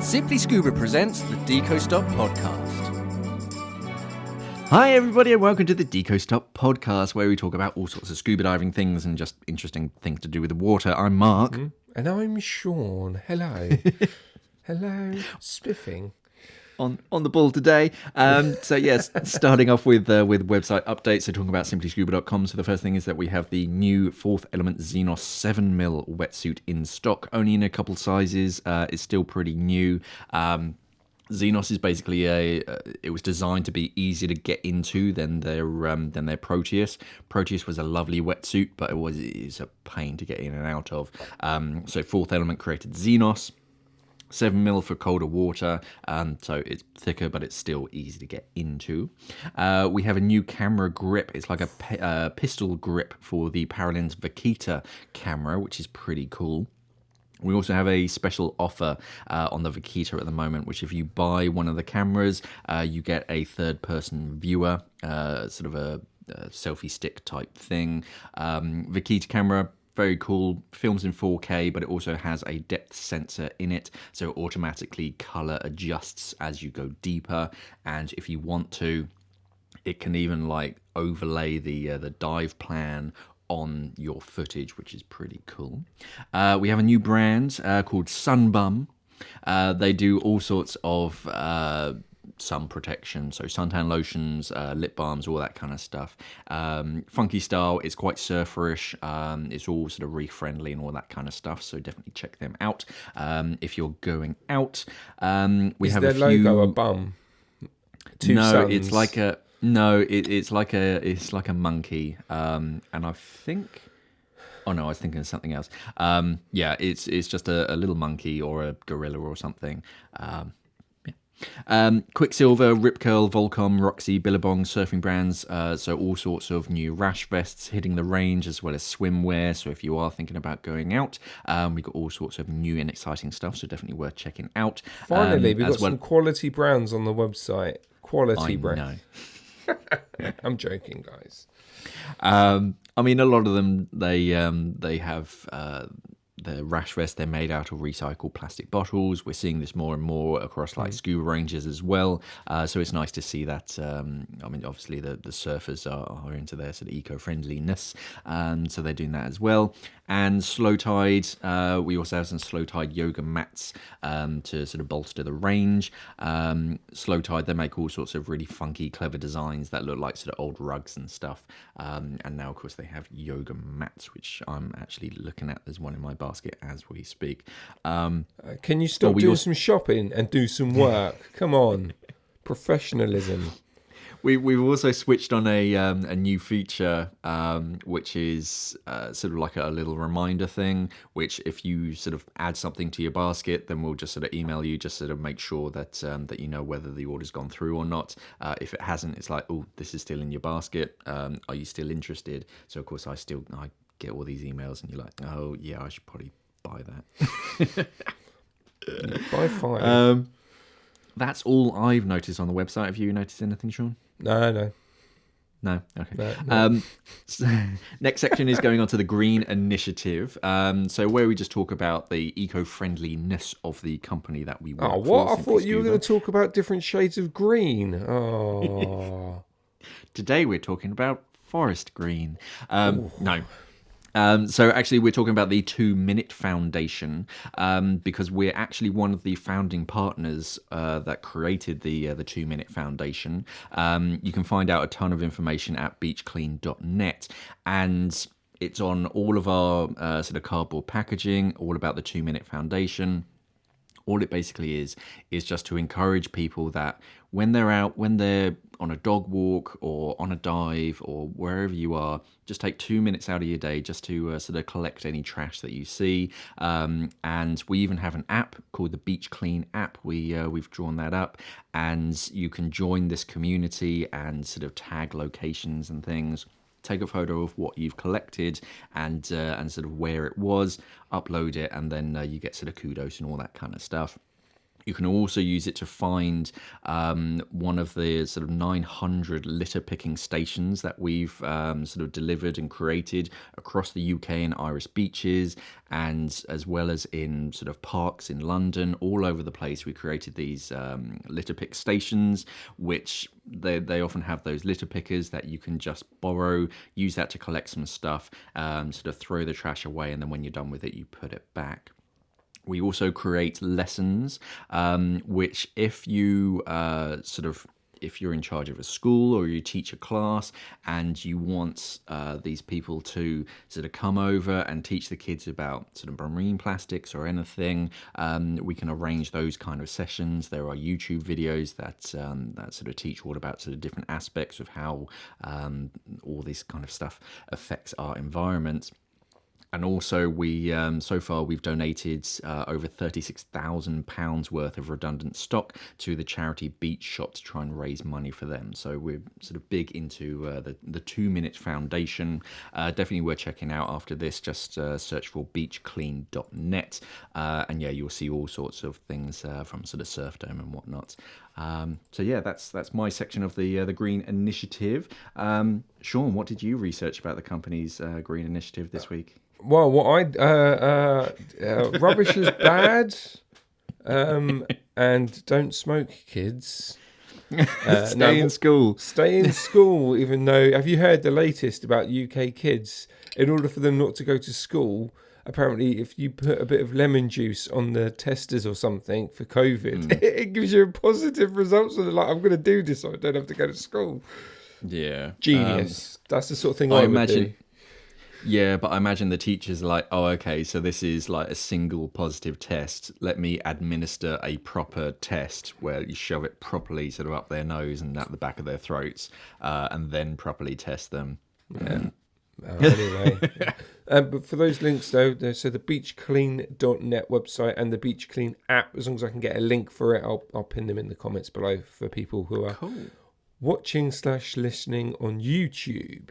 Simply Scuba presents the Deco Stop podcast. Hi everybody and welcome to the Deco Stop podcast, where we talk about all sorts of scuba diving things and just interesting things to do with the water. I'm Mark. And I'm Shaun. Hello. Hello. Spiffing. On the ball today. So yes, starting off with website updates. So talking about simplyscuba.com. So the first thing is that we have the new Fourth Element Xenos 7mm wetsuit in stock, only in a couple sizes. It's still pretty new. Xenos is basically it was designed to be easier to get into than their Proteus. Proteus was a lovely wetsuit, but it's a pain to get in and out of. So Fourth Element created Xenos. 7mm for colder water, so it's thicker, but it's still easy to get into. We have a new camera grip. It's like a pistol grip for the Paralens Vaquita camera, which is pretty cool. We also have a special offer on the Vaquita at the moment, which if you buy one of the cameras, you get a third-person viewer, sort of a selfie stick type thing. Vaquita camera, very cool, films in 4K, but it also has a depth sensor in it, so it automatically color adjusts as you go deeper, and if you want to, it can even like overlay the dive plan on your footage, which is pretty cool. We have a new brand called Sunbum. They do all sorts of sun protection, so suntan lotions, lip balms, all that kind of stuff. Funky style, it's quite surferish, it's all sort of reef friendly and all that kind of stuff, so definitely check them out if you're going out. We have their a few... logo a bum? Suns. It's like a it's like a monkey, and I think... Oh no, I was thinking of something else. Yeah, it's just a little monkey or a gorilla or something. Quicksilver, Rip Curl, Volcom, Roxy, Billabong, surfing brands, so all sorts of new rash vests hitting the range, as well as swimwear. So if you are thinking about going out, we've got all sorts of new and exciting stuff, so definitely worth checking out. Finally, we've got some quality brands on the website. Quality brands. I'm joking, guys. I mean, a lot of them, they have... the rash vests, they're made out of recycled plastic bottles. We're seeing this more and more across like scuba ranges as well. So it's nice to see that. I mean, obviously the surfers are into their sort of eco-friendliness, so they're doing that as well. And Slow Tide, we also have some Slow Tide yoga mats to sort of bolster the range. Slow Tide, they make all sorts of really funky, clever designs that look like sort of old rugs and stuff. And now, of course, they have yoga mats, which I'm actually looking at. There's one in my basket as we speak. Can you stop doing some shopping and do some work? Come on. Professionalism. We've also switched on a new feature, which is sort of like a little reminder thing, which if you sort of add something to your basket, then we'll just sort of email you, just sort of make sure that that you know whether the order's gone through or not. If it hasn't, it's like, oh, this is still in your basket. Are you still interested? So of course I get all these emails, and you're like, oh yeah, I should probably buy that. Buy 5. That's all I've noticed on the website. Have you noticed anything, Shaun? No. No? Okay. No. Next section is going on to the Green Initiative. So where we just talk about the eco-friendliness of the company that we work for. What? I thought you were going to talk about different shades of green. Oh. Today we're talking about forest green. No. So actually we're talking about the 2 Minute Foundation, because we're actually one of the founding partners that created the 2 Minute Foundation. You can find out a ton of information at beachclean.net, and it's on all of our sort of cardboard packaging, all about the 2 Minute Foundation. All it basically is just to encourage people that when they're out, when they're on a dog walk or on a dive or wherever you are, just take 2 minutes out of your day just to sort of collect any trash that you see. And we even have an app called the Beach Clean app. We've drawn that up, and you can join this community and sort of tag locations and things. Take a photo of what you've collected and sort of where it was, upload it, and then you get sort of kudos and all that kind of stuff. You can also use it to find one of the sort of 900 litter picking stations that we've sort of delivered and created across the UK and Irish beaches, and as well as in sort of parks in London, all over the place. We created these litter pick stations, which they often have those litter pickers that you can just borrow, use that to collect some stuff, sort of throw the trash away, and then when you're done with it, you put it back. We also create lessons, which if you if you're in charge of a school or you teach a class and you want these people to sort of come over and teach the kids about sort of marine plastics or anything, we can arrange those kind of sessions. There are YouTube videos that sort of teach all about sort of different aspects of how all this kind of stuff affects our environment. And also, we so far we've donated over £36,000 worth of redundant stock to the charity Beach Shop to try and raise money for them. So we're sort of big into the 2 Minute Foundation. Definitely worth checking out after this. Just search for beachclean.net, and yeah, you'll see all sorts of things from sort of Surf Dome and whatnot. So yeah, that's my section of the Green Initiative. Shaun, what did you research about the company's Green Initiative this week? Well, rubbish is bad, and don't smoke, kids. Stay in school. Stay in school, even though... Have you heard the latest about UK kids? In order for them not to go to school, apparently if you put a bit of lemon juice on the testers or something for COVID, it gives you a positive result. So they're like, I'm going to do this so I don't have to go to school. Yeah. Genius. That's the sort of thing I would do. Yeah, but I imagine the teachers are like, oh, okay, so this is like a single positive test. Let me administer a proper test where you shove it properly sort of up their nose and at the back of their throats, and then properly test them. Yeah. Anyway, but for those links though, so the beachclean.net website and the Beach Clean app, as long as I can get a link for it, I'll pin them in the comments below for people who are watching/listening on YouTube.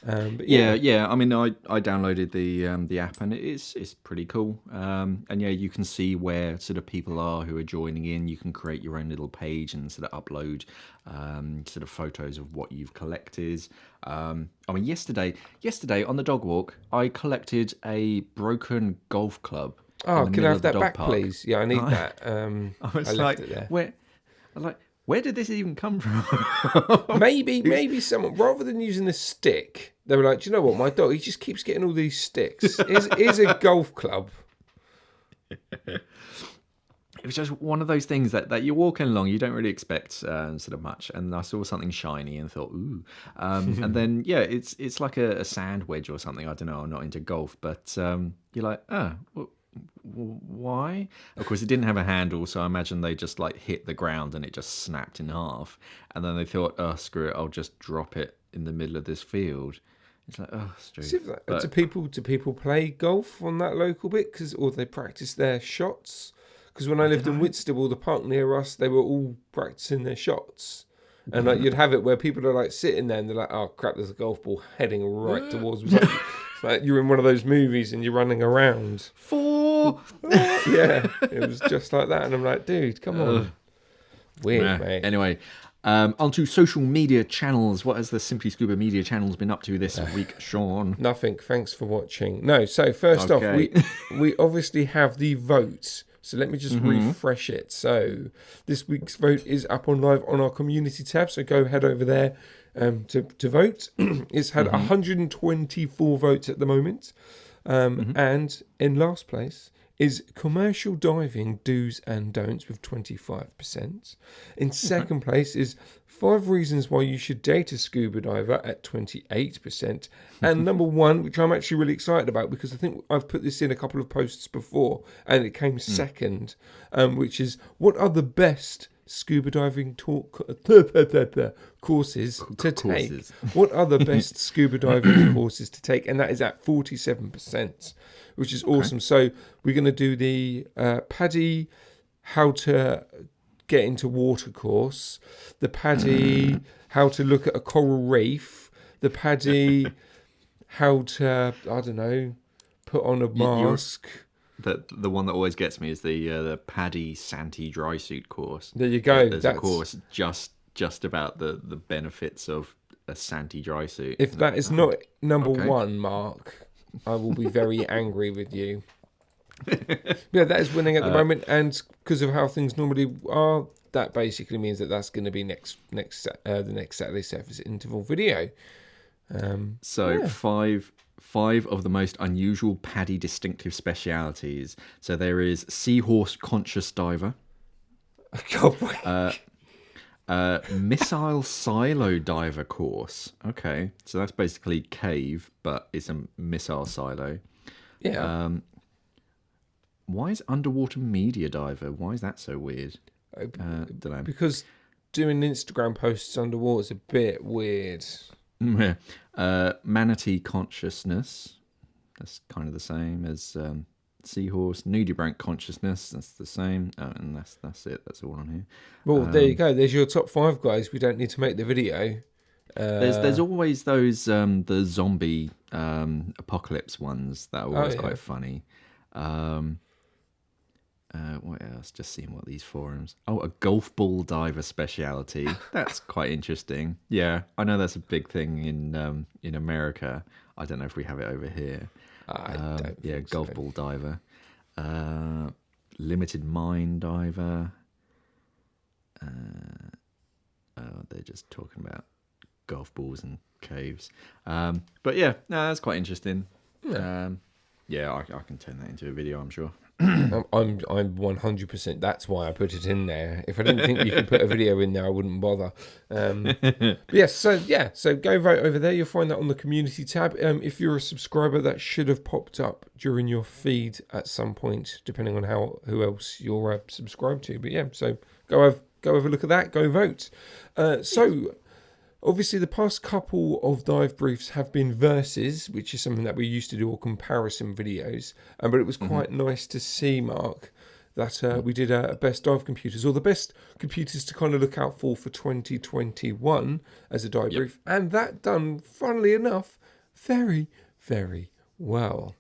But yeah. I mean, I downloaded the app and it's pretty cool. And yeah, you can see where sort of people are who are joining in. You can create your own little page and sort of upload sort of photos of what you've collected. I mean, yesterday on the dog walk, I collected a broken golf club. Oh, can I have that back, park. Please? Yeah, I need that. I was I left it there. Where did this even come from? maybe someone, rather than using a stick, they were like, do you know what, my dog, he just keeps getting all these sticks. Here's a golf club. It was just one of those things that you're walking along, you don't really expect sort of much. And I saw something shiny and thought, ooh. And then, yeah, it's like a sand wedge or something. I don't know, I'm not into golf. But you're like, why? Of course, it didn't have a handle, so I imagine they just like hit the ground and it just snapped in half. And then they thought, oh, screw it, I'll just drop it in the middle of this field. It's like, oh, stupid. Do people play golf on that local bit? Or they practice their shots? Because when I lived in Whitstable, the park near us, they were all practicing their shots. And like you'd have it where people are like sitting there and they're like, oh crap, there's a golf ball heading right towards me. It's like you're in one of those movies and you're running around. 4! Yeah, it was just like that. And I'm like, dude, come on. Weird, mate. Anyway, onto social media channels. What has the Simply Scuba media channels been up to this week, Shaun? Nothing. Thanks for watching. No, so first off, we obviously have the vote. So let me just refresh it. So this week's vote is up on live on our community tab. So go head over there to vote. It's had 124 votes at the moment. And in last place is commercial diving do's and don'ts with 25%. In second place is 5 reasons why you should date a scuba diver at 28%. And number 1, which I'm actually really excited about because I think I've put this in a couple of posts before and it came second, which is what are the best scuba diving courses to take? What are the best scuba diving courses to take? And that is at 47%, which is awesome. So we're going to do the PADI how to get into water course, the PADI how to look at a coral reef, the PADI how to, I don't know, put on a mask. the one that always gets me is the Paddy Santi dry suit course. There you go. There's a course just about the benefits of a Santi dry suit. If that is not number one, Mark, I will be very angry with you. Yeah, that is winning at the moment, and because of how things normally are, that basically means that that's going to be the next Saturday Surface interval video. Five of the most unusual Paddy distinctive specialities. So there is Seahorse Conscious Diver, Missile Silo Diver course. Okay, so that's basically cave, but it's a missile silo. Yeah. Why is Underwater Media Diver? Why is that so weird? Don't know. Because doing Instagram posts underwater is a bit weird. Manatee Consciousness. That's kind of the same as Seahorse. Nudibranch Consciousness. That's the same. And that's it. That's all on here. Well, there you go. There's your top 5, guys. We don't need to make the video. There's always those the zombie apocalypse ones that are always quite funny. What else? Just seeing what these forums. Oh, a golf ball diver speciality. That's quite interesting. Yeah, I know that's a big thing in America. I don't know if we have it over here. Golf ball diver. Limited mine diver. They're just talking about golf balls and caves. But yeah, no, that's quite interesting. I can turn that into a video, I'm sure. I'm 100%. That's why I put it in there. If I didn't think you could put a video in there, I wouldn't bother. So go vote over there. You'll find that on the community tab. If you're a subscriber, that should have popped up during your feed at some point, depending on who else you're subscribed to. But yeah, so go have a look at that. Go vote. Obviously, the past couple of dive briefs have been versus, which is something that we used to do, or comparison videos. But it was quite nice to see, Mark, that we did a best dive computers, or the best computers to kind of look out for 2021 as a dive brief. And that done, funnily enough, very, very well,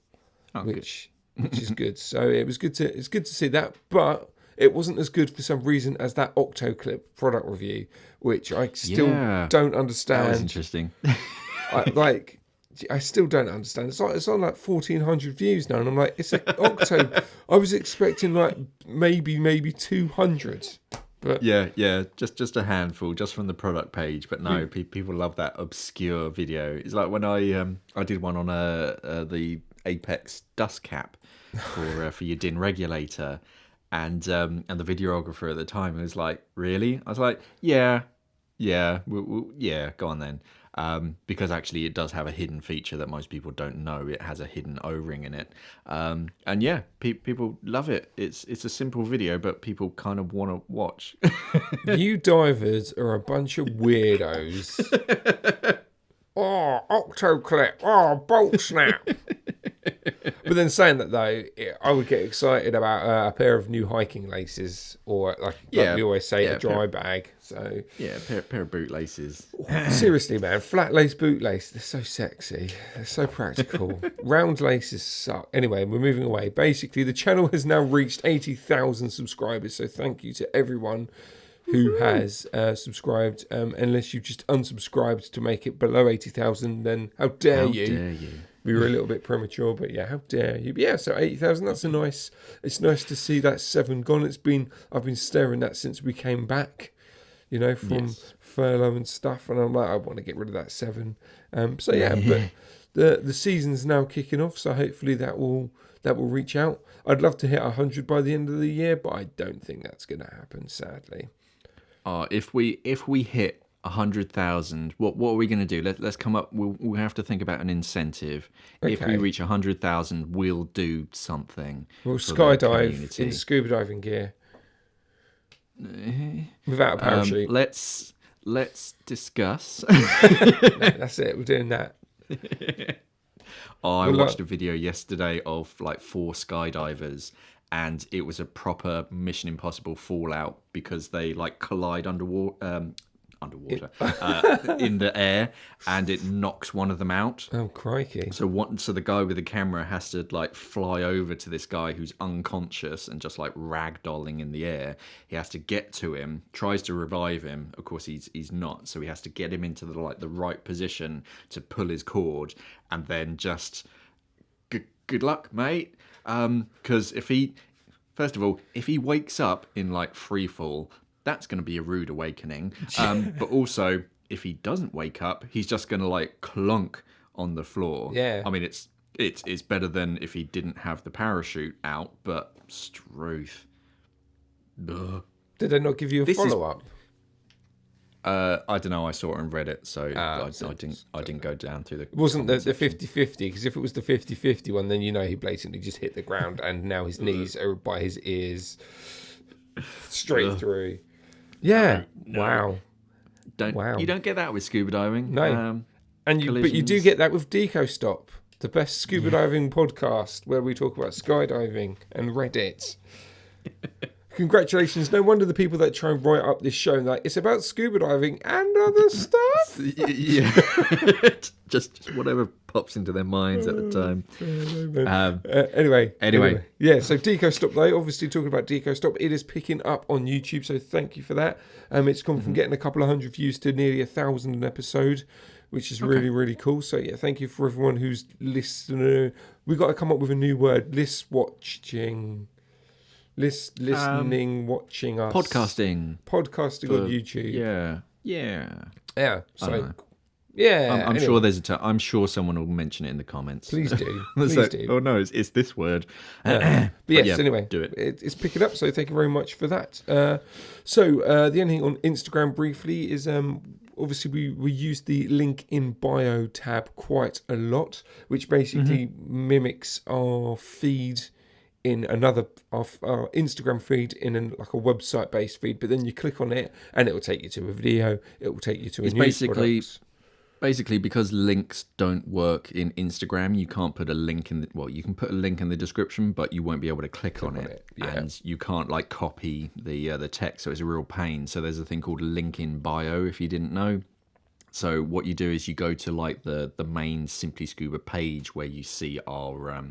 which is good. So it's good to see that, but it wasn't as good for some reason as that Octoclip product review, which I still don't understand. That was interesting. I still don't understand. It's on like 1,400 views now, and I'm like, it's an Octo. I was expecting like maybe 200. But just a handful, just from the product page. But no, people love that obscure video. It's like when I did one on the Apex dust cap for your DIN regulator. And the videographer at the time was like, "Really?" I was like, "Yeah, go on then." Because actually, it does have a hidden feature that most people don't know. It has a hidden O-ring in it, and people love it. It's a simple video, but people kind of want to watch. You divers are a bunch of weirdos. Oh, Octoclip. Oh, bolt snap. But then saying that though, I would get excited about a pair of new hiking laces, or like we always say, a dry bag. So pair of boot laces. Seriously, man, flat lace boot lace. They're so sexy. They're so practical. Round laces suck. Anyway, we're moving away. Basically, the channel has now reached 80,000 subscribers. So thank you to everyone who has subscribed. Unless you've just unsubscribed to make it below 80,000, then how dare you? We were a little bit premature, but yeah, how dare you? But yeah, so 80,000. It's nice to see that 7 gone. I've been staring at since we came back, from furlough and stuff, and I'm like, I want to get rid of that 7. But the season's now kicking off, so hopefully that will reach out. I'd love to hit 100 by the end of the year, but I don't think that's going to happen, sadly. If we hit 100,000, what are we going to do? Let's come up. We'll have to think about an incentive. Okay. If we reach 100,000, we'll do something. We'll skydive in scuba diving gear without a parachute. Let's discuss. No, that's it. We're doing that. I watched a video yesterday of like 4 skydivers, and it was a proper Mission Impossible Fallout because they like collide underwater. underwater, in the air, and it knocks one of them out. Oh, crikey. So the guy with the camera has to like fly over to this guy who's unconscious and just like ragdolling in the air. He has to get to him, tries to revive him. Of course, he's not. So he has to get him into the right position to pull his cord, and then just good luck, mate. Because first of all, if he wakes up in like free fall, that's going to be a rude awakening. But also, if he doesn't wake up, he's just going to like clunk on the floor. Yeah. I mean, it's better than if he didn't have the parachute out, but Struth. Ugh. Did they not give you a follow-up? I don't know. I saw it on Reddit, so I didn't go down through the. It wasn't the 50-50, because if it was the 50-50 one, then he blatantly just hit the ground, and now his knees are by his ears, straight through. Yeah. No. Wow. You don't get that with scuba diving. No. But you do get that with Deco Stop, the best scuba diving podcast where we talk about skydiving and Reddit. Congratulations. No wonder the people that try and write up this show, like, it's about scuba diving and other stuff. Yeah. just whatever pops into their minds at the time. Anyway. Yeah, so Deco Stop, though, obviously talking about Deco Stop, it is picking up on YouTube, so thank you for that. It's gone from getting a couple of hundred views to nearly 1,000 an episode, which is really, really cool. So, yeah, thank you for everyone who's listening. We've got to come up with a new word, listening, watching us. Podcasting on YouTube. Yeah. So, yeah. I'm sure there's I'm sure someone will mention it in the comments. Please do. Oh no, it's this word. But yes, anyway, do it. It's picking up. So thank you very much for that. So the only thing on Instagram briefly is obviously we use the link in bio tab quite a lot, which basically mimics our feed in our Instagram feed in like a website based feed, but then you click on it and it will take you to a video, it will take you to a news product. Basically, because links don't work in Instagram, you can't put a link you can put a link in the description, but you won't be able to click on it. Yeah. And you can't like copy the text, so it's a real pain. So there's a thing called link in bio, if you didn't know. So what you do is you go to like the main Simply Scuba page where you see our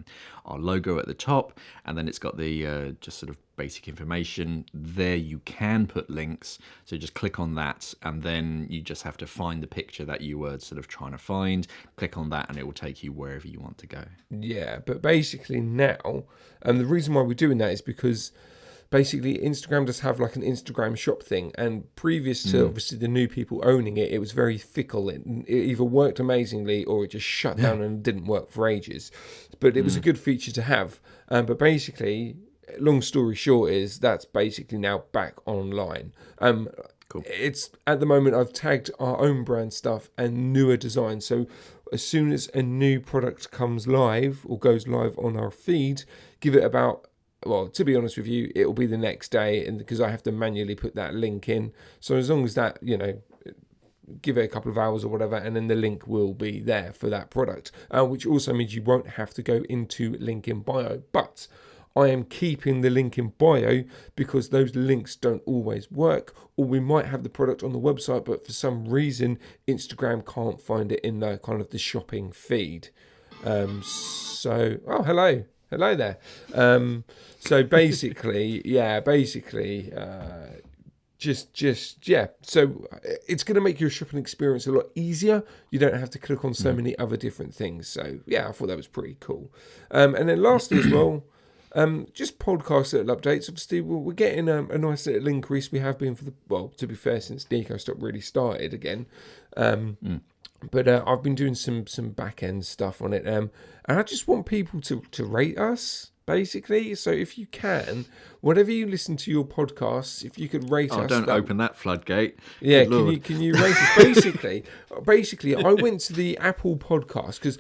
logo at the top, and then it's got the just sort of basic information. There you can put links, so just click on that, and then you just have to find the picture that you were sort of trying to find. Click on that, and it will take you wherever you want to go. Yeah, but basically now, and the reason why we're doing that is because basically Instagram does have like an Instagram shop thing, and previous to obviously the new people owning it, it was very fickle. It either worked amazingly or it just shut down and didn't work for ages. But it was a good feature to have. But basically, long story short is that's basically now back online. Cool. It's at the moment I've tagged our own brand stuff and newer designs. So as soon as a new product comes live or goes live on our feed, give it about, well, to be honest with you, it will be the next day, and because I have to manually put that link in. So as long as that, give it a couple of hours or whatever, and then the link will be there for that product, which also means you won't have to go into link in bio. But I am keeping the link in bio because those links don't always work, or we might have the product on the website, but for some reason Instagram can't find it in the kind of the shopping feed. Hello there. So basically, So it's going to make your shopping experience a lot easier. You don't have to click on so many other different things. So yeah, I thought that was pretty cool. And then lastly as well, just podcast little updates. Obviously, we're getting a nice little increase. We have been to be fair, since Deco Stop really started again. But I've been doing some back end stuff on it, and I just want people to rate us, basically. So if you can, whatever you listen to your podcasts, if you could rate us. Oh, don't open that floodgate. Yeah, can you rate us? Basically, I went to the Apple Podcast because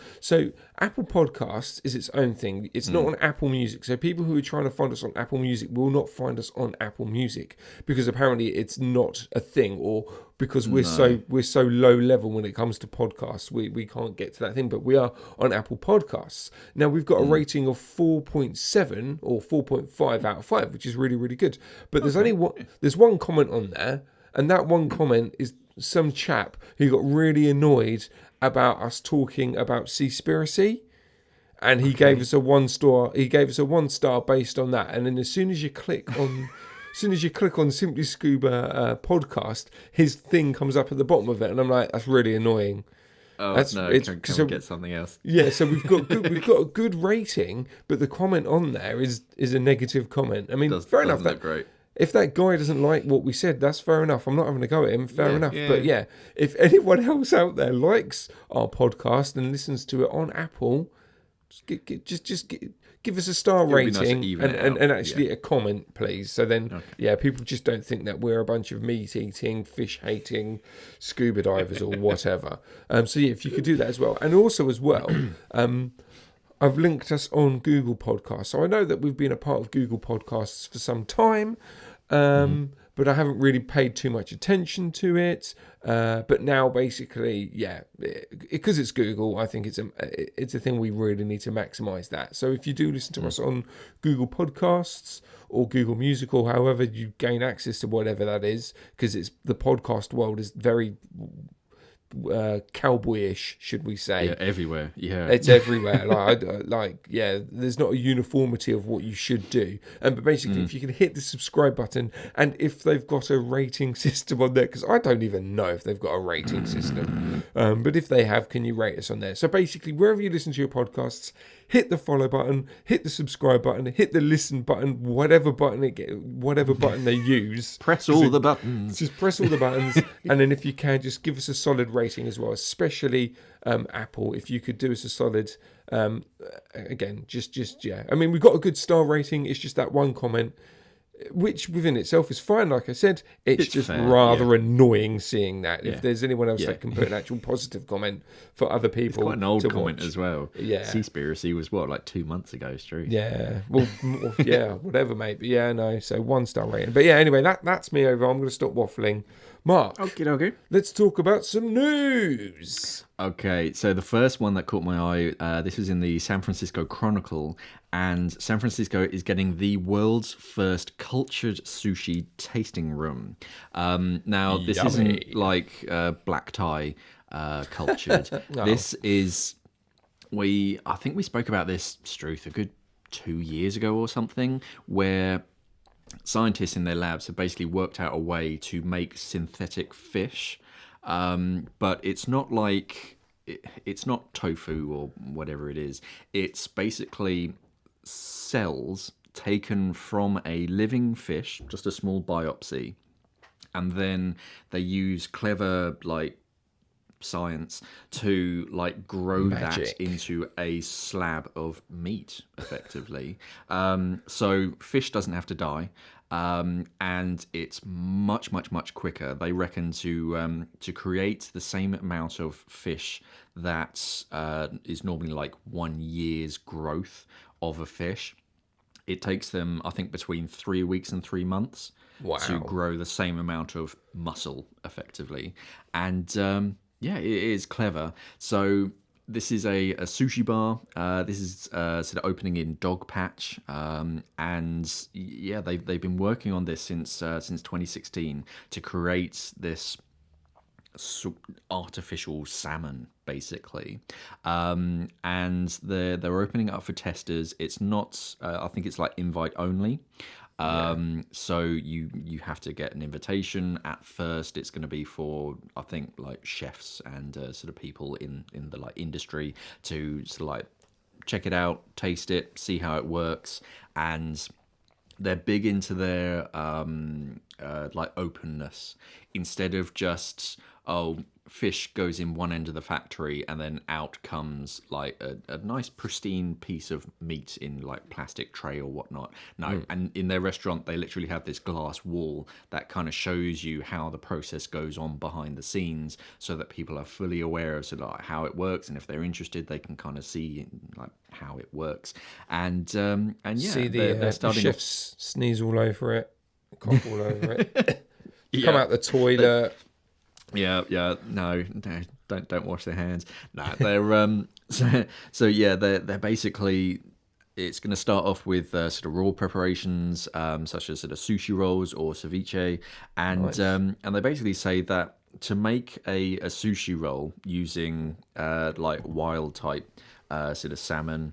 Apple Podcasts is its own thing. It's not on Apple Music. So people who are trying to find us on Apple Music will not find us on Apple Music because apparently it's not a thing, or because we're so low level when it comes to podcasts, we can't get to that thing. But we are on Apple Podcasts. Now we've got a rating of 4.7 or 4.5 out of 5, which is really, really good. But there's one comment on there, and that one comment is some chap who got really annoyed about us talking about Seaspiracy, and he gave us a 1 star. He gave us a 1 star based on that. And then as soon as you click on Simply Scuba podcast, his thing comes up at the bottom of it, and I'm like, that's really annoying. Oh That's, no! Can we get something else? Yeah, so we've got a good rating, but the comment on there is a negative comment. I mean, fair enough. That great. If that guy doesn't like what we said, that's fair enough. I'm not having a go at him. Fair enough. Yeah. But yeah, if anyone else out there likes our podcast and listens to it on Apple, just give us a star rating and actually a comment, please. So then, people just don't think that we're a bunch of meat-eating, fish-hating scuba divers or whatever. If you could do that as well. And also as well, I've linked us on Google Podcasts. So I know that we've been a part of Google Podcasts for some time, but I haven't really paid too much attention to it. But now, basically, because it's Google, I think it's a thing we really need to maximise that. So if you do listen to us on Google Podcasts or Google Music or however you gain access to whatever that is, because the podcast world is very cowboyish, should we say? Yeah, everywhere. Yeah, it's everywhere. There's not a uniformity of what you should do. But basically, if you can hit the subscribe button, and if they've got a rating system on there, because I don't even know if they've got a rating system, but if they have, can you rate us on there? So basically, wherever you listen to your podcasts, hit the follow button, hit the subscribe button, hit the listen button, whatever button they use. Press all the buttons. Just press all the buttons, and then if you can, just give us a solid rating as well, especially Apple. If you could do us a solid, again, I mean, we've got a good star rating. It's just that one comment, which within itself is fine. Like I said, it's just fair, rather annoying seeing that. If there's anyone else that can put an actual positive comment for other people, it's quite an old comment as well. Yeah, Seaspiracy was like 2 months ago, true. Yeah, well, whatever, mate. But yeah, no. So 1 star rating. But yeah, anyway, that's me over. I'm going to stop waffling. Mark, okay. Let's talk about some news. Okay, so the first one that caught my eye, this was in the San Francisco Chronicle, and San Francisco is getting the world's first cultured sushi tasting room. Now, this isn't like black tie cultured. No. This is, I think we spoke about this, Struth, a good 2 years ago or something, where scientists in their labs have basically worked out a way to make synthetic fish, but it's not like it's not tofu or whatever it is. It's basically cells taken from a living fish, just a small biopsy, and then they use clever science to grow that into a slab of meat, effectively. So fish doesn't have to die, and it's much quicker. They reckon to create the same amount of fish that is normally 1 year's growth of a fish. It takes them, I think, between 3 weeks and 3 months to grow the same amount of muscle, effectively. And it is clever. So this is a sushi bar. This is sort of opening in Dogpatch, and they've been working on this since 2016 to create this artificial salmon, basically, and they're opening it up for testers. It's not. I think it's invite only. So you have to get an invitation. At first, it's going to be for, I think, chefs and sort of people in the industry to sort of check it out, taste it, see how it works, and they're big into their openness. Instead of just fish goes in one end of the factory and then out comes a nice pristine piece of meat in plastic tray or whatnot. No, and in their restaurant they literally have this glass wall that kind of shows you how the process goes on behind the scenes, so that people are fully aware of how it works, and if they're interested they can kind of see how it works. And see they're starting the chefs sneeze all over it, cough all over it. Come out the toilet. No, don't wash their hands. No, they're they're basically, it's going to start off with sort of raw preparations, such as sort of sushi rolls or ceviche, and nice. And they basically say that to make a sushi roll using like wild type sort of salmon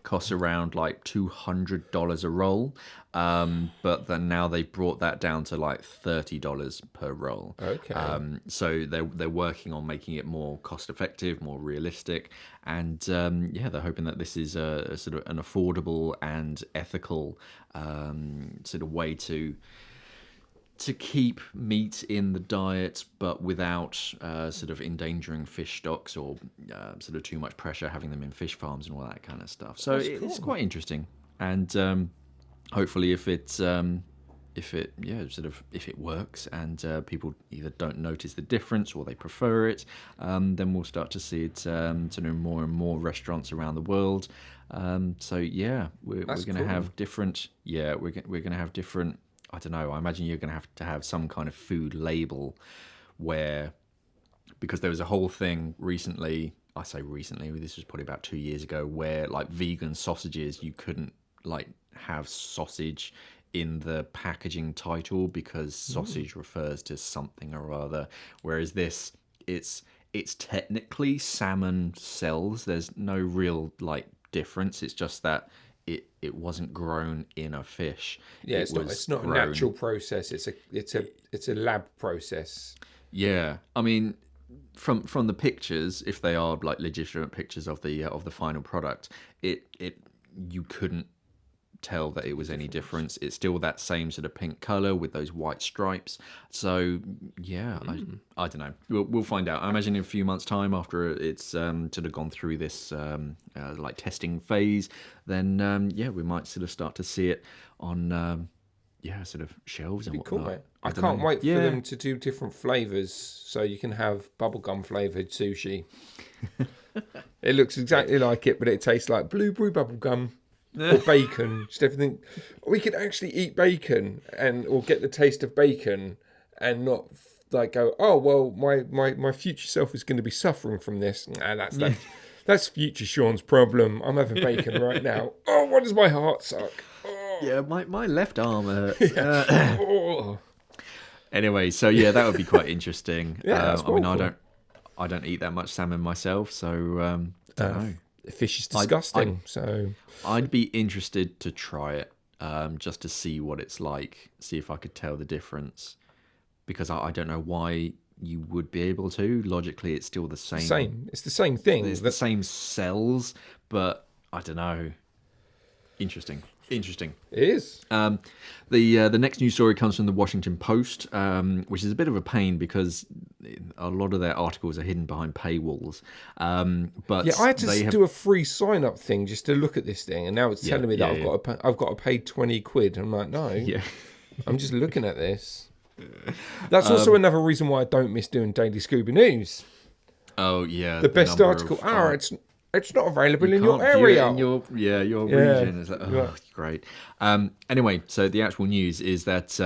costs around like $200 a roll, but then now they brought that down to like $30 per roll. Okay. So they're working on making it more cost effective, more realistic, and they're hoping that this is a sort of an affordable and ethical sort of way to keep meat in the diet, but without sort of endangering fish stocks or sort of too much pressure having them in fish farms and all that kind of stuff. So it's quite interesting, and hopefully, if it works and people either don't notice the difference or they prefer it, then we'll start to see it more and more restaurants around the world. We're going to have different. Yeah, we're going to have different. I don't know. I imagine you're going to have some kind of food label where, because there was a whole thing recently. I say recently. This was probably about 2 years ago, where like vegan sausages, you couldn't like have sausage in the packaging title because sausage refers to something or other, whereas this it's technically salmon cells. There's no real like difference. It's just that it wasn't grown in a fish. Yeah, it's not a natural process. It's a lab process. Yeah, I mean, from the pictures, if they are like legitimate pictures of the final product, you couldn't tell that it was any difference. It's still that same sort of pink color with those white stripes. So yeah, I don't know. We'll find out. I imagine in a few months' time, after it's sort of gone through this like testing phase, then we might sort of start to see it on sort of shelves and whatnot. Cool, mate. I can't wait for them to do different flavors, so you can have bubblegum flavored sushi. It looks exactly like it, but it tastes like blueberry bubblegum. Or bacon, just everything. We could actually eat bacon or get the taste of bacon and not like go, oh well, my future self is going to be suffering from this. Nah, that's future Shaun's problem. I'm having bacon right now. Oh, why does my heart suck? Oh. Yeah, my left arm hurts. Anyway, so yeah, that would be quite interesting. Yeah, I mean, I don't eat that much salmon myself, so don't know. Fish is disgusting, so I'd be interested to try it, just to see what it's like, see if I could tell the difference, because I don't know why you would be able to. Logically, it's still the same. It's the same thing. It's the same cells, but I don't know. Interesting. It is. The next news story comes from the Washington Post, which is a bit of a pain because a lot of their articles are hidden behind paywalls. But yeah, I had to do a free sign-up thing just to look at this thing, and now it's telling me that I've got to pay £20. I'm like, no, I'm just looking at this. That's also another reason why I don't miss doing daily Scuba news. Oh yeah, the best article. It's not available in your area. Your region. It's like, great. Anyway, so the actual news is that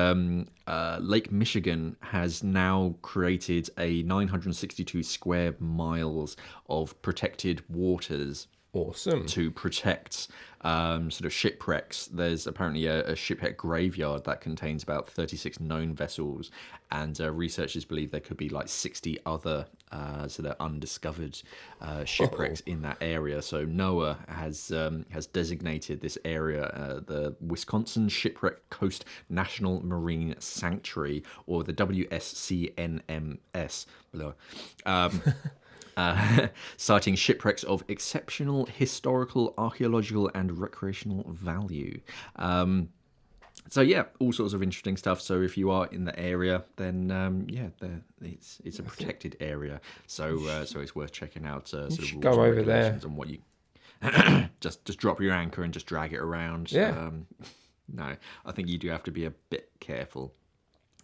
Lake Michigan has now created a 962 square miles of protected waters. Awesome. To protect sort of shipwrecks. There's apparently a shipwreck graveyard that contains about 36 known vessels, and researchers believe there could be like 60 other sort of undiscovered shipwrecks in that area. So NOAA has designated this area the Wisconsin Shipwreck Coast National Marine Sanctuary, or the WSCNMS. Citing shipwrecks of exceptional historical, archaeological, and recreational value. So yeah, all sorts of interesting stuff. So if you are in the area, then it's a protected area. So it's worth checking out. Sort of rules go over there on what you just drop your anchor and just drag it around. Yeah. No, I think you do have to be a bit careful.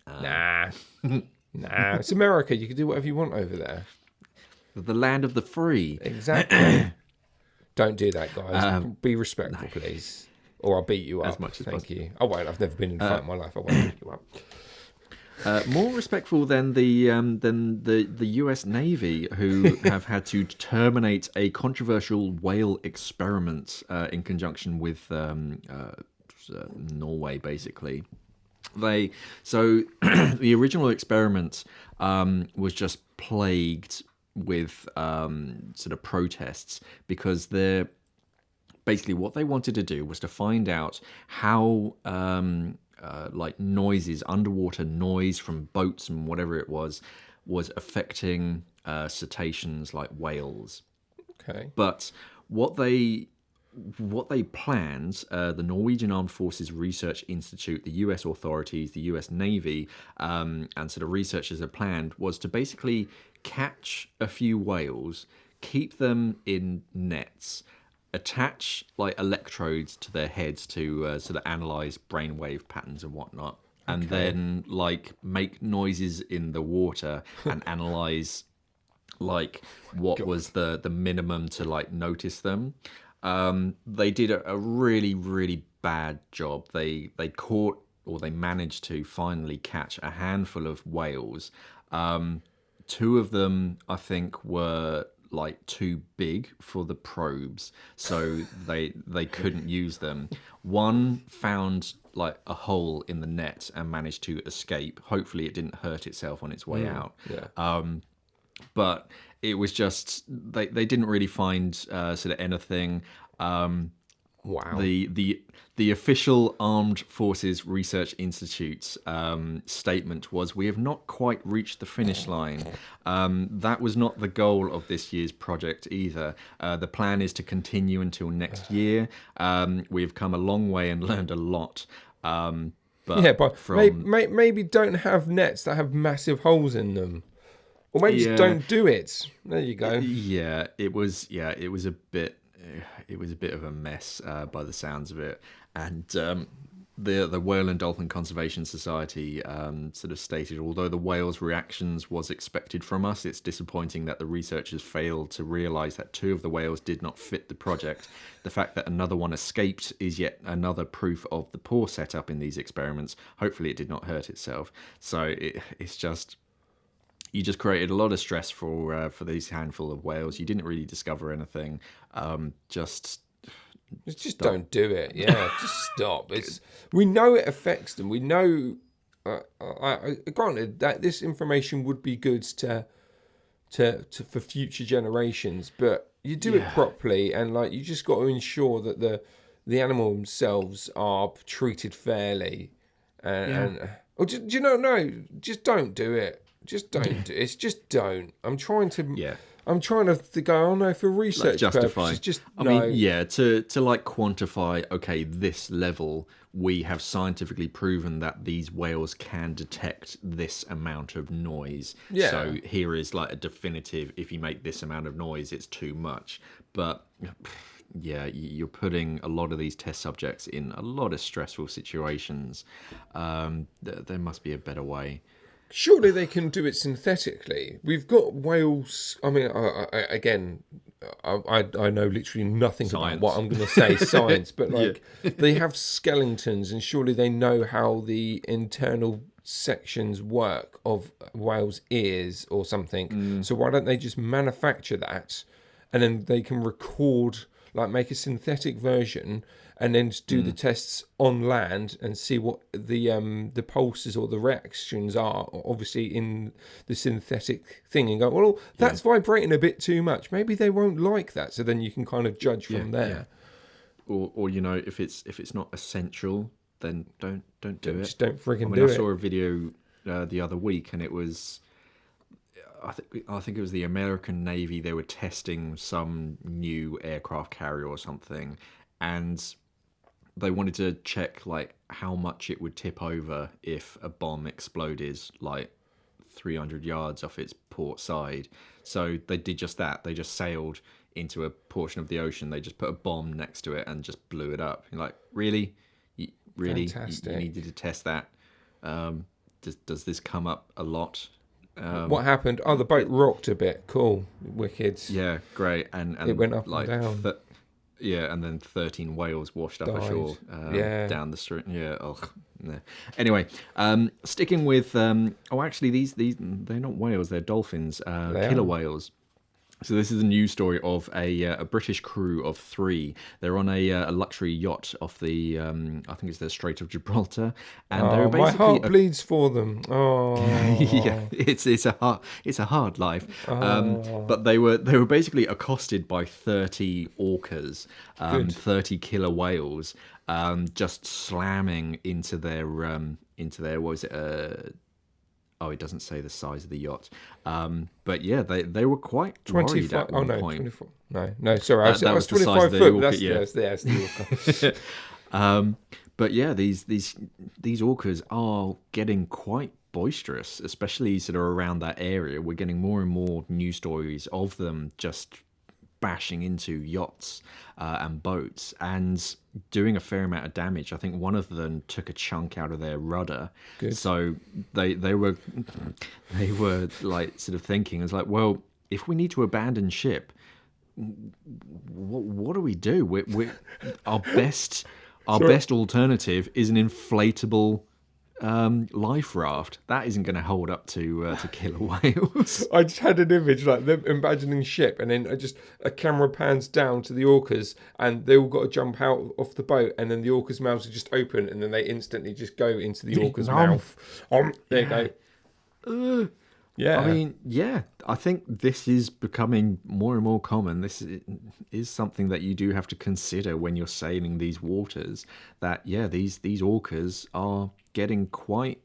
Nah, it's America. You can do whatever you want over there. The land of the free. Exactly. Don't do that, guys. Be respectful, please. Or I'll beat you up. As much as Thank possible. you. I won't. I've never been in a fight in my life. I won't beat you up. More respectful than the U.S. Navy, who have had to terminate a controversial whale experiment in conjunction with Norway, basically. So the original experiment was just plagued with sort of protests because they're basically what they wanted to do was to find out how like noises, underwater noise from boats and whatever it was affecting cetaceans like whales. Okay. But what they planned, the Norwegian Armed Forces Research Institute, the US authorities, the US Navy, and sort of researchers had planned was to basically catch a few whales, keep them in nets, attach like electrodes to their heads to sort of analyze brainwave patterns and whatnot, and then like make noises in the water and analyze like what was the minimum to like notice them. They did a really, really bad job. They caught, or they managed to finally catch a handful of whales. Two of them, I think, were like too big for the probes, so they couldn't use them. One found like a hole in the net and managed to escape. Hopefully, it didn't hurt itself on its way out. Yeah. But it was just they didn't really find sort of anything. Wow. The official Armed Forces Research Institute's statement was, "We have not quite reached the finish line." That was not the goal of this year's project either. The plan is to continue until next year. We've come a long way and learned a lot. But maybe don't have nets that have massive holes in them. Or maybe just don't do it. There you go. Yeah, it was a bit of a mess by the sounds of it. And the Whale and Dolphin Conservation Society sort of stated, although the whales' reactions was expected from us, it's disappointing that the researchers failed to realise that two of the whales did not fit the project. The fact that another one escaped is yet another proof of the poor setup in these experiments. Hopefully it did not hurt itself. So it's just... You just created a lot of stress for these handful of whales. You didn't really discover anything. Just don't do it. Yeah, just stop. We know it affects them. We know. Granted, that this information would be good to for future generations, but you do it properly, and like you just got to ensure that the animal themselves are treated fairly. Do you know? No, just don't do it. Just don't do it. It's just don't. I'm trying to go, oh no, for research purposes, just no. I mean, to like quantify, okay, this level, we have scientifically proven that these whales can detect this amount of noise. Yeah. So here is like a definitive, if you make this amount of noise, it's too much. But yeah, you're putting a lot of these test subjects in a lot of stressful situations. There must be a better way. Surely they can do it synthetically. We've got whales. I mean, I know literally nothing about what I'm going to say, science, but like they have skeletons, and surely they know how the internal sections work of whales' ears or something. So why don't they just manufacture that, and then they can record, like make a synthetic version, and then do the tests on land and see what the pulses or the reactions are, obviously in the synthetic thing, and go, well, that's vibrating a bit too much. Maybe they won't like that. So then you can kind of judge from there. Yeah. Or you know, if it's not essential, then don't do it. Just don't frigging do it. I saw a video the other week, and it was. I think it was the American Navy. They were testing some new aircraft carrier or something, and they wanted to check like how much it would tip over if a bomb exploded like 300 yards off its port side. So they did just that. They just sailed into a portion of the ocean. They just put a bomb next to it and just blew it up. You're like, really? You needed to test that? Does this come up a lot? What happened? Oh, the boat rocked a bit. Cool. Wicked. Yeah, great. And it went up like, and down. And then 13 whales washed up Died. ashore down the street. Yeah, no. Anyway, sticking with... actually, these they're not whales, they're dolphins, killer whales. So this is a news story of a British crew of 3. They're on a luxury yacht off the, I think it's the Strait of Gibraltar, and they're basically my heart bleeds for them. Oh, yeah, it's a hard life. But they were basically accosted by 30 orcas, 30 killer whales, just slamming into their what was it? Oh, it doesn't say the size of the yacht. But yeah, they were quite worried at one point. 24. No, sorry, I was 25 foot. That's the orca. But yeah, these orcas are getting quite boisterous, especially sort of around that area. We're getting more and more news stories of them just bashing into yachts and boats and doing a fair amount of damage. I think one of them took a chunk out of their rudder. Good. So they were like sort of thinking, it's like, well, if we need to abandon ship, what do we do? We our best alternative is an inflatable life raft. That isn't going to hold up to killer whales. I just had an image like them imagining ship, and then a camera pans down to the orcas, and they all got to jump out off the boat, and then the orcas' mouths are just open, and then they instantly just go into the orcas' mouth. There you go. Yeah. I mean, yeah, I think this is becoming more and more common. This is something that you do have to consider when you're sailing these waters, that, yeah, these orcas are getting quite,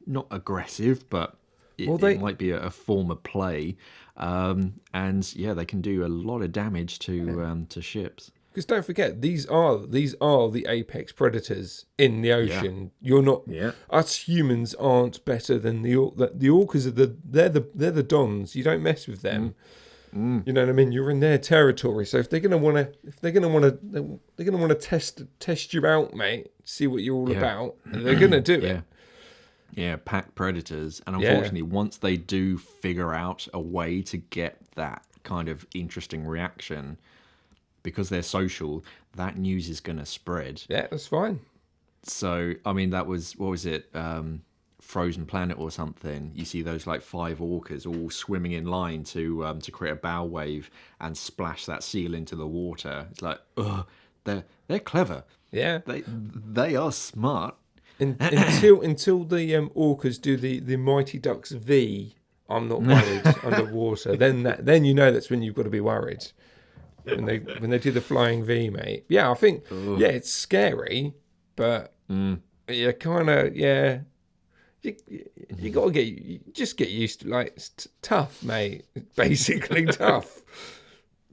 not aggressive, but it might be a form of play. And, yeah, they can do a lot of damage to ships. Because don't forget, these are the apex predators in the ocean. Yeah. You're not. Yeah. Us humans aren't better than the orcas are they're the dons. You don't mess with them. You know what I mean? You're in their territory. So if they're gonna wanna test you out, mate, see what you're all about, and they're gonna do it. Yeah, pack predators, and unfortunately, once they do figure out a way to get that kind of interesting reaction, because they're social, that news is going to spread. Yeah, that's fine. So, I mean, that was, what was it, Frozen Planet or something? You see those like 5 orcas all swimming in line to create a bow wave and splash that seal into the water. It's like, ugh, they're clever. Yeah, they are smart. Until the orcas do the Mighty Ducks V, I'm not worried underwater. Then you know that's when you've got to be worried. When they do the flying V, mate. Yeah, I think it's scary, but you kind of you got to just get used to, like, it's tough, mate. Basically tough.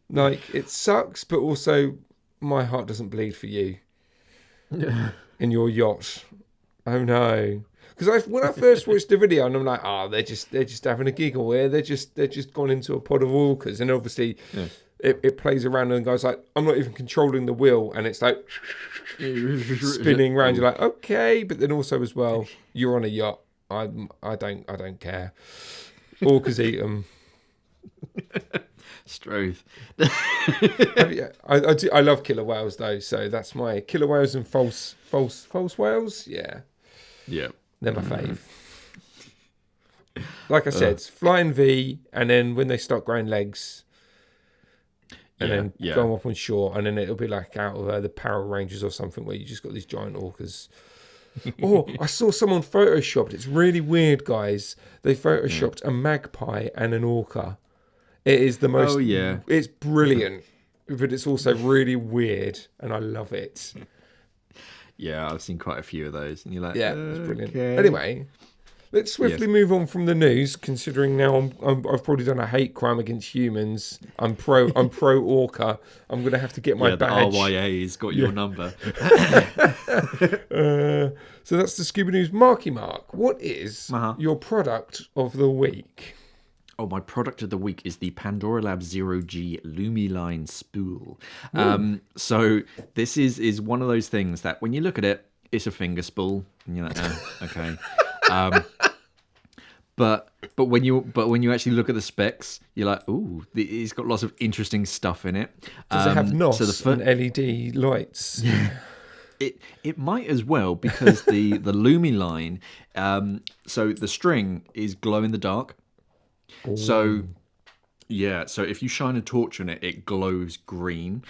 Like, it sucks, but also my heart doesn't bleed for you in your yacht. Oh no. Because when I first watched the video, and I'm like, they're just having a giggle here. They're just gone into a pod of orcas, and obviously it plays around and goes like, I'm not even controlling the wheel, and it's like spinning around. You're like, okay, but then also as well, you're on a yacht. I don't care. Orcas eat them. Struth. I love killer whales though, so that's my killer whales and false whales. Yeah. They're my fave. Like I said, flying V, and then when they start growing legs, and then go up on shore, and then it'll be like out of the Power Rangers or something, where you just got these giant orcas. I saw someone photoshopped. It's really weird, guys. They photoshopped a magpie and an orca. It is the most. It's brilliant, but it's also really weird, and I love it. Yeah, I've seen quite a few of those, and you're like, it's brilliant. Anyway, let's swiftly move on from the news. Considering now I've probably done a hate crime against humans. I'm pro orca. I'm gonna have to get my badge. The RYA's got your number. So that's the Scuba News Marky Mark. What is your product of the week? Oh, my product of the week is the Pandora Lab Zero G Lumiline Spool. So this is one of those things that when you look at it, it's a finger spool, and you're like, okay. But when you actually look at the specs, you're like, ooh, it's got lots of interesting stuff in it. Does it have NOS and LED lights? It might as well, because the Lumiline, so the string is glow in the dark. Ooh. So Yeah, so if you shine a torch on it, it glows green,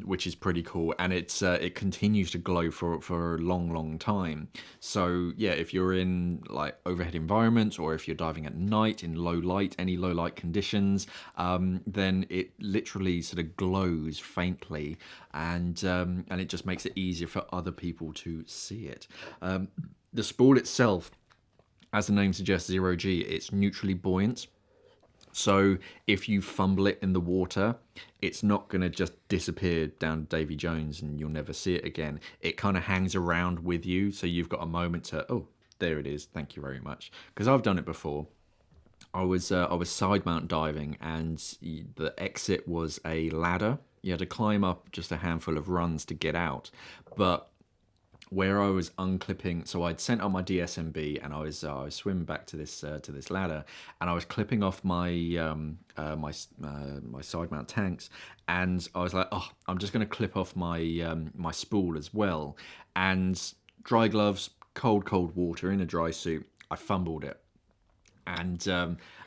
which is pretty cool, and it continues to glow for a long, long time. So yeah, if you're in like overhead environments, or if you're diving at night in low light, any low light conditions, then it literally sort of glows faintly, and it just makes it easier for other people to see it. The spool itself, as the name suggests, 0G, it's neutrally buoyant. So if you fumble it in the water, it's not going to just disappear down Davy Jones and you'll never see it again. It kind of hangs around with you, so you've got a moment to, oh, there it is, thank you very much. Because I've done it before. I was side mount diving, and the exit was a ladder. You had to climb up just a handful of runs to get out. But where I was unclipping, so I'd sent out my DSMB, and I was swimming back to this ladder, and I was clipping off my my side mount tanks, and I was like, oh, I'm just going to clip off my my spool as well, and dry gloves, cold water in a dry suit. I fumbled it, and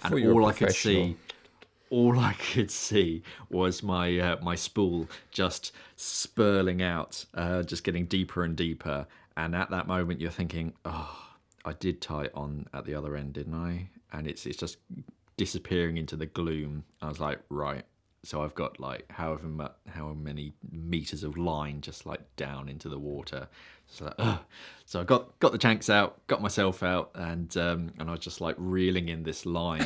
all I could see. All I could see was my my spool just spurling out, just getting deeper and deeper. And at that moment, you're thinking, "Oh, I did tie it on at the other end, didn't I?" And it's just disappearing into the gloom. I was like, "Right." So I've got like however many meters of line just like down into the water. So like, ugh. So I got the tanks out, got myself out, and I was just like reeling in this line.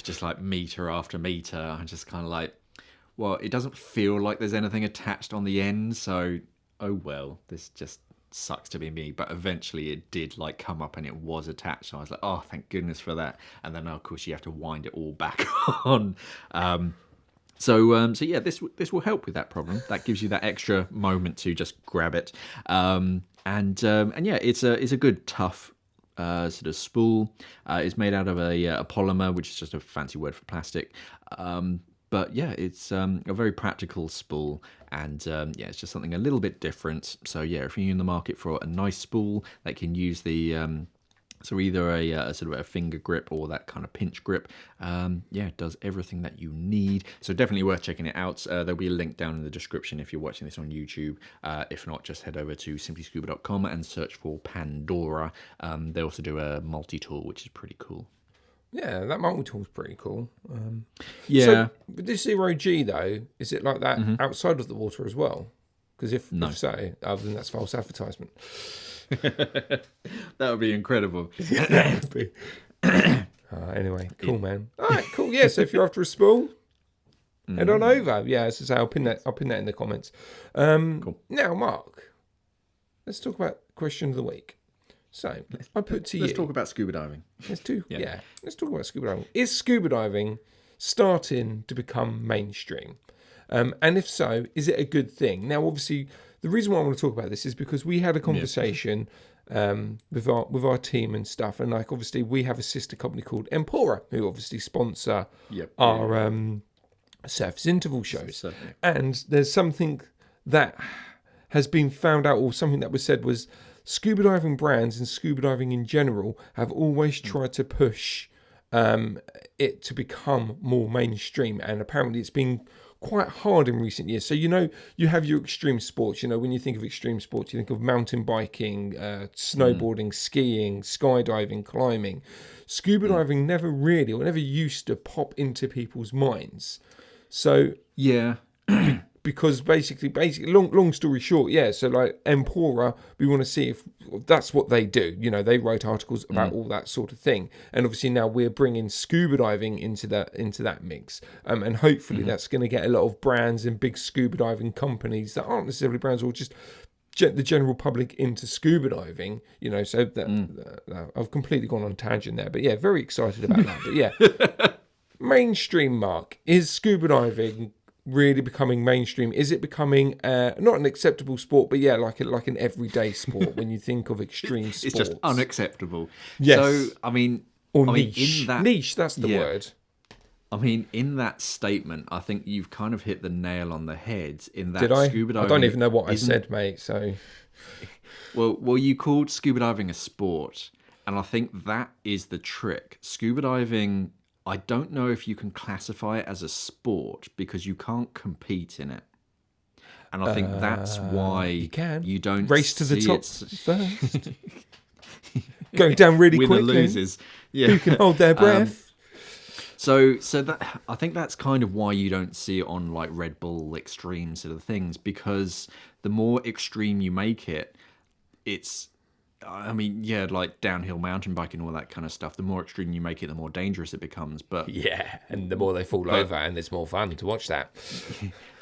Just like meter after meter. I'm just kind of like, well, it doesn't feel like there's anything attached on the end, so oh well, this just sucks to be me. But eventually it did like come up and it was attached, so I was like, oh, thank goodness for that. And then of course you have to wind it all back on. So yeah, this will help with that problem. That gives you that extra moment to just grab it. And yeah, it's a good tough sort of spool. It's made out of a polymer, which is just a fancy word for plastic. But yeah, it's a very practical spool, and yeah, it's just something a little bit different. So yeah, if you're in the market for a nice spool that can use the so either a sort of a finger grip or that kind of pinch grip, yeah, it does everything that you need. So definitely worth checking it out. There'll be a link down in the description if you're watching this on YouTube. If not, just head over to simplyscuba.com and search for Pandora. They also do a multi-tool, which is pretty cool. Yeah, that multi-tool is pretty cool. Yeah. So, with this 0G though, is it like that outside of the water as well? Because if so, other than that's false advertisement. That would be incredible. Anyway, cool, man. All right, cool. Yeah, so if you're after a spool, head on over. Yeah, as I say, I'll pin that in the comments. Cool. Now, Mark, let's talk about question of the week. So I put to you. Let's talk about scuba diving. Let's talk about scuba diving. Is scuba diving starting to become mainstream? And if so, is it a good thing? Now, obviously, the reason why I want to talk about this is because we had a conversation with our team and stuff, and like obviously we have a sister company called Empora, who obviously sponsor our surface interval shows. Certainly. And there's something that has been found out, or something that was said, was scuba diving brands and scuba diving in general have always tried to push it to become more mainstream, and apparently it's been quite hard in recent years. So, you have your extreme sports. When you think of extreme sports, you think of mountain biking, snowboarding, skiing, skydiving, climbing. Scuba diving never used to pop into people's minds. So, yeah. Because basically, long story short, yeah. So like Empora, we want to see if that's what they do. They write articles about all that sort of thing, and obviously now we're bringing scuba diving into that mix, and hopefully that's going to get a lot of brands and big scuba diving companies that aren't necessarily brands or just the general public into scuba diving. So that I've completely gone on a tangent there, but yeah, very excited about that. But yeah, mainstream, Mark, is scuba diving really becoming mainstream? Is it becoming not an acceptable sport, but yeah, like an everyday sport when you think of extreme sports? It's just unacceptable. Yes. So niche. Niche, that's the word. I mean, in that statement, I think you've kind of hit the nail on the head. In that, did I? Scuba diving, I don't even know what I said, mate. So, well, you called scuba diving a sport, and I think that is the trick. Scuba diving I don't know if you can classify it as a sport because you can't compete in it. And I think that's why you don't race to the top first. Going down really Winner quickly. Loses. Yeah. Who can hold their breath? So that I think that's kind of why you don't see it on like Red Bull extreme sort of things, because the more extreme you make it, it's, I mean, yeah, like downhill mountain biking and all that kind of stuff. The more extreme you make it, the more dangerous it becomes. But Yeah, and the more they fall over, and it's more fun to watch that.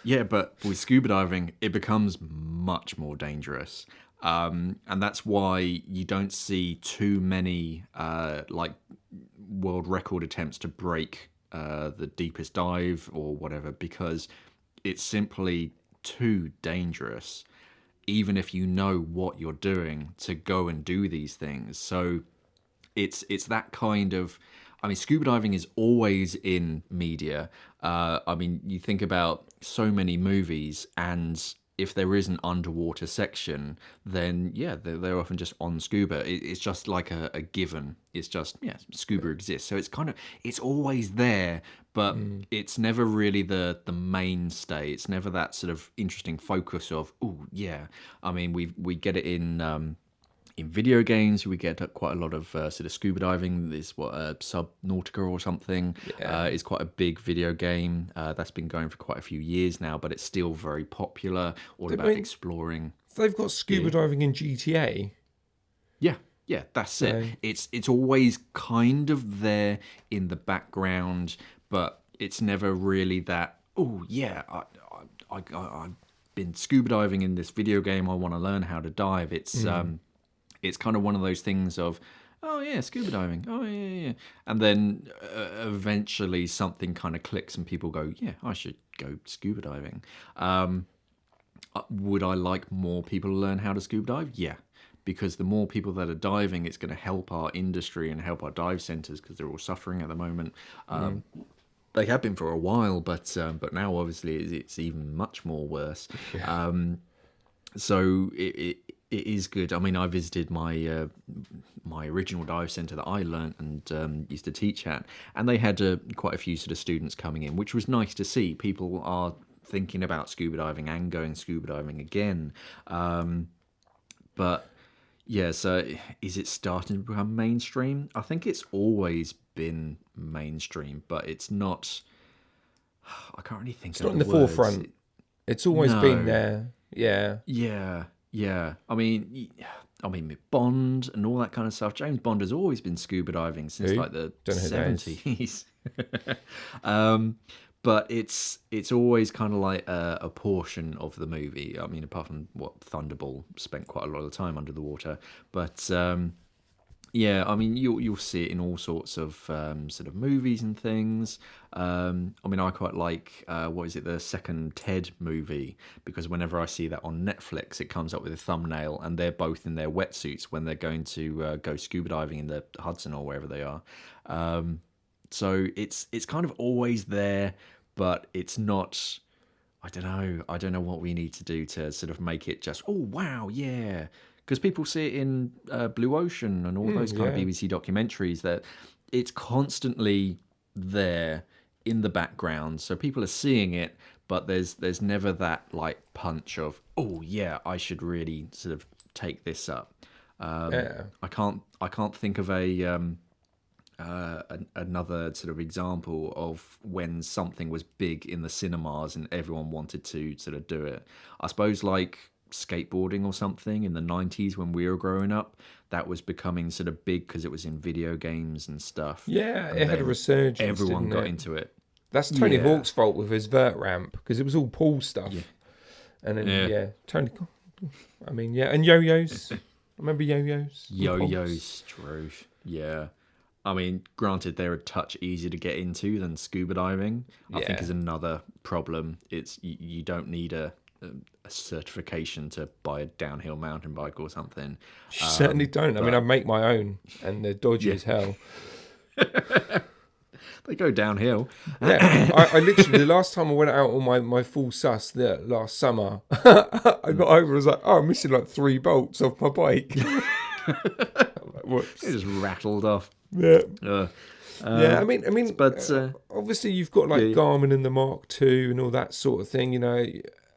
yeah, but with scuba diving, it becomes much more dangerous. And that's why you don't see too many like world record attempts to break the deepest dive or whatever, because it's simply too dangerous, even if you know what you're doing, to go and do these things. So it's that kind of, I mean, scuba diving is always in media. I mean, you think about so many movies, and if there is an underwater section, then yeah, they're often just on scuba. It's just like a given. It's just, yeah, scuba exists. So it's kind of, it's always there, but it's never really the mainstay. It's never that sort of interesting focus of, oh yeah. I mean, we get it in video games. We get quite a lot of sort of scuba diving. There's Subnautica or something. Is quite a big video game that's been going for quite a few years now, but it's still very popular. All about exploring. They've got scuba diving in GTA. Yeah, that's it. It's always kind of there in the background, but it's never really that. Oh yeah, I've been scuba diving in this video game. I want to learn how to dive. It's kind of one of those things of, oh yeah, scuba diving. Oh yeah. And then eventually something kind of clicks and people go, yeah, I should go scuba diving. Would I like more people to learn how to scuba dive? Yeah, because the more people that are diving, it's going to help our industry and help our dive centres, because they're all suffering at the moment. They have been for a while, but now obviously it's even much more worse. Yeah. So it is good. I mean, I visited my my original dive centre that I learnt and used to teach at, and they had quite a few sort of students coming in, which was nice to see. People are thinking about scuba diving and going scuba diving again. But yeah, so is it starting to become mainstream? I think it's always been mainstream, but it's not. I can't really think. It's not in the forefront. It's always been there. Yeah. Yeah. I mean, with Bond and all that kind of stuff. James Bond has always been scuba diving since like the 70s. But it's always kind of like a portion of the movie. I mean, apart from what Thunderball spent quite a lot of time under the water, but yeah, I mean, you'll see it in all sorts of sort of movies and things. I mean, I quite like the second Ted movie, because whenever I see that on Netflix, it comes up with a thumbnail, and they're both in their wetsuits when they're going to go scuba diving in the Hudson or wherever they are. So it's kind of always there, but it's not. I don't know what we need to do to sort of make it just, oh wow, yeah. Because people see it in Blue Ocean and all those kind of BBC documentaries, that it's constantly there in the background. So people are seeing it, but there's never that like punch of, oh yeah, I should really sort of take this up. I can't think of another sort of example of when something was big in the cinemas and everyone wanted to sort of do it. I suppose like skateboarding or something in the 90s when we were growing up, that was becoming sort of big because it was in video games and stuff. Yeah, and it had a resurgence. Everyone got into it. That's Tony Hawk's fault with his vert ramp, because it was all pool stuff. Yeah. And then Tony. I mean, and yo-yos. I remember yo-yos. Yo-yos, true. Yeah. I mean, granted, they're a touch easier to get into than scuba diving. I think is another problem. It's you don't need a certification to buy a downhill mountain bike or something. You certainly don't. I mean, I make my own, and they're dodgy as hell. They go downhill. Yeah, I literally, the last time I went out on my full sus last summer, I got over, I was like, oh, I'm missing like 3 bolts off my bike. Like, whoops. It just rattled off. Yeah. Yeah, I mean, but obviously you've got like Garmin and the Mark II and all that sort of thing.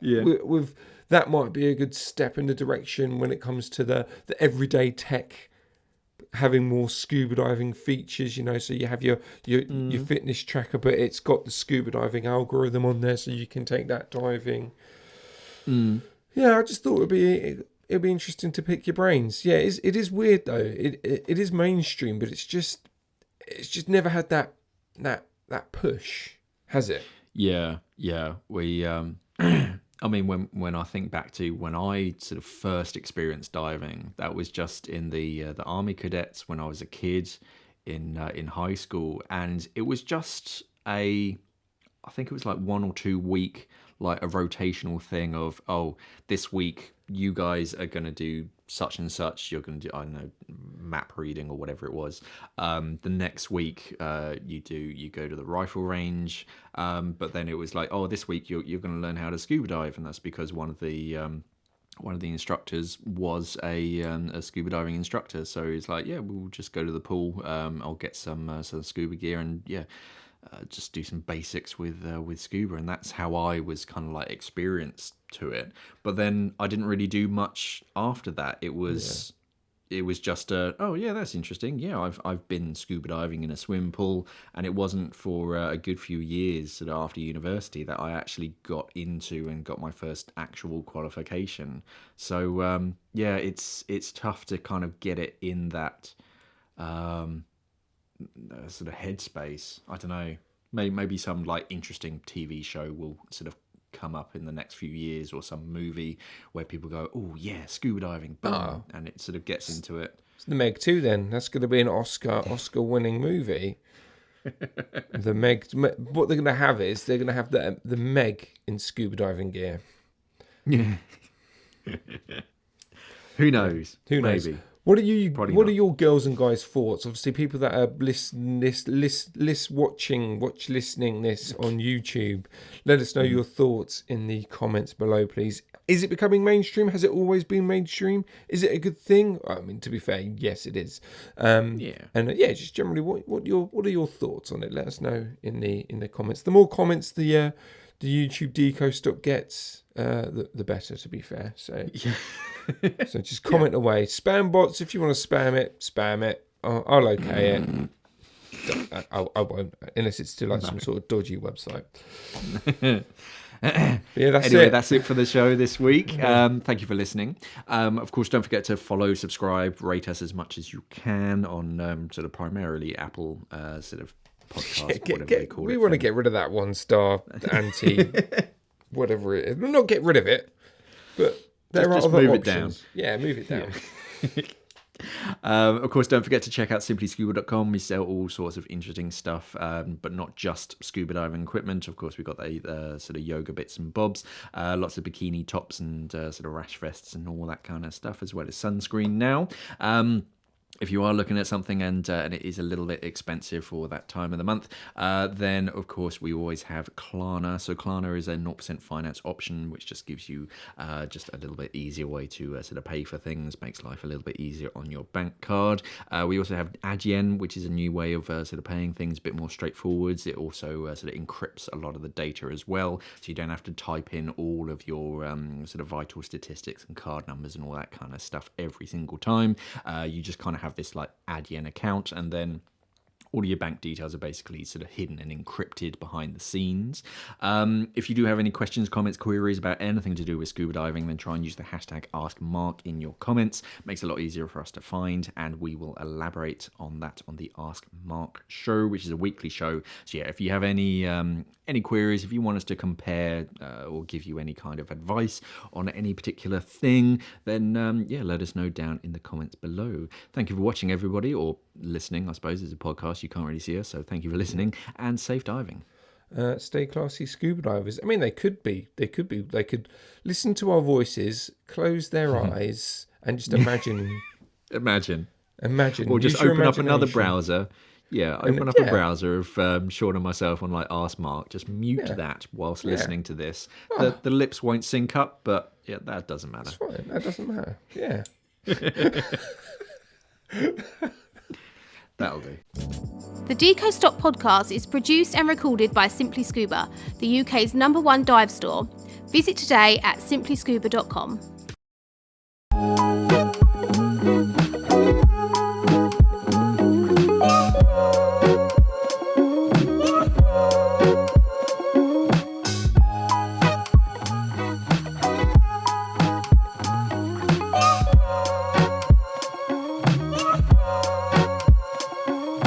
With that might be a good step in the direction when it comes to the everyday tech having more scuba diving features. So you have your fitness tracker, but it's got the scuba diving algorithm on there, so you can take that diving. Yeah, I just thought it'd be interesting to pick your brains. Yeah, it is weird though. It is mainstream, but it's just never had that push, has it? Yeah. We I mean, when I think back to when I sort of first experienced diving, that was just in the Army Cadets when I was a kid in high school, and it was just I think it was like 1 or 2 week, like a rotational thing of, oh, this week you guys are going to do such and such. You're going to do, I don't know, map reading or whatever it was. The next week you go to the rifle range. But then it was like, oh, this week you're going to learn how to scuba dive, and that's because one of the instructors was a scuba diving instructor. So he's like, yeah, we'll just go to the pool. I'll get some scuba gear and just do some basics with scuba, and that's how I was kind of like experienced to it. But then I didn't really do much after that. It was just oh yeah, that's interesting. Yeah, I've been scuba diving in a swimming pool, and it wasn't for a good few years sort of after university that I actually got into and got my first actual qualification. So it's tough to kind of get it in that sort of headspace. I don't know. Maybe some like interesting TV show will sort of come up in the next few years, or some movie where people go, oh yeah, scuba diving, boom, and it sort of gets into it. It's the Meg 2 then. That's going to be an Oscar winning movie. The Meg. What they're going to have is they're going to have the Meg in scuba diving gear. Yeah. Who knows? Who knows? Maybe. What are your girls and guys' thoughts? Obviously, people that are listening this on YouTube, let us know your thoughts in the comments below, please. Is it becoming mainstream? Has it always been mainstream? Is it a good thing? I mean, to be fair, yes, it is. And just generally, what are your thoughts on it? Let us know in the comments. The more comments the YouTube Deco Stop gets, the better. To be fair, so. So just comment away. Spam bots, if you want to spam it. I'll okay it. I won't, unless it's still like some sort of dodgy website. That's it for the show this week. Thank you for listening. Of course, don't forget to follow, subscribe, rate us as much as you can on sort of primarily Apple sort of podcast, whatever they call it. We want to get rid of that 1-star anti whatever it is. We'll not get rid of it, but there are other options. It down. Yeah, move it down. Of course, don't forget to check out simplyscuba.com. We sell all sorts of interesting stuff, but not just scuba diving equipment. Of course, we've got the sort of yoga bits and bobs, lots of bikini tops and sort of rash vests and all that kind of stuff, as well as sunscreen now. If you are looking at something and it is a little bit expensive for that time of the month, then of course we always have Klarna. So Klarna is a 0% finance option, which just gives you just a little bit easier way to sort of pay for things, makes life a little bit easier on your bank card. We also have Adyen, which is a new way of sort of paying things, a bit more straightforward. It also sort of encrypts a lot of the data as well, so you don't have to type in all of your sort of vital statistics and card numbers and all that kind of stuff every single time. You just kind of have this like Adyen account, and then all of your bank details are basically sort of hidden and encrypted behind the scenes. If you do have any questions, comments, queries about anything to do with scuba diving, then try and use the hashtag AskMark in your comments. Makes it a lot easier for us to find, and we will elaborate on that on the Ask Mark show, which is a weekly show. So yeah, if you have any queries, if you want us to compare or give you any kind of advice on any particular thing, then let us know down in the comments below. Thank you for watching, everybody, or listening. I suppose it's a podcast, you can't really see us, so thank you for listening, and safe diving. Stay classy, scuba divers. I mean, they could listen to our voices, close their eyes, and just imagine, or just open up another browser. Yeah, open up a browser of Shaun and myself on like Ask Mark. Just mute that whilst listening to this. The lips won't sync up, but yeah, that doesn't matter. That's fine. That doesn't matter. Yeah. That'll do. The Deco Stop podcast is produced and recorded by Simply Scuba, the UK's #1 dive store. Visit today at simplyscuba.com.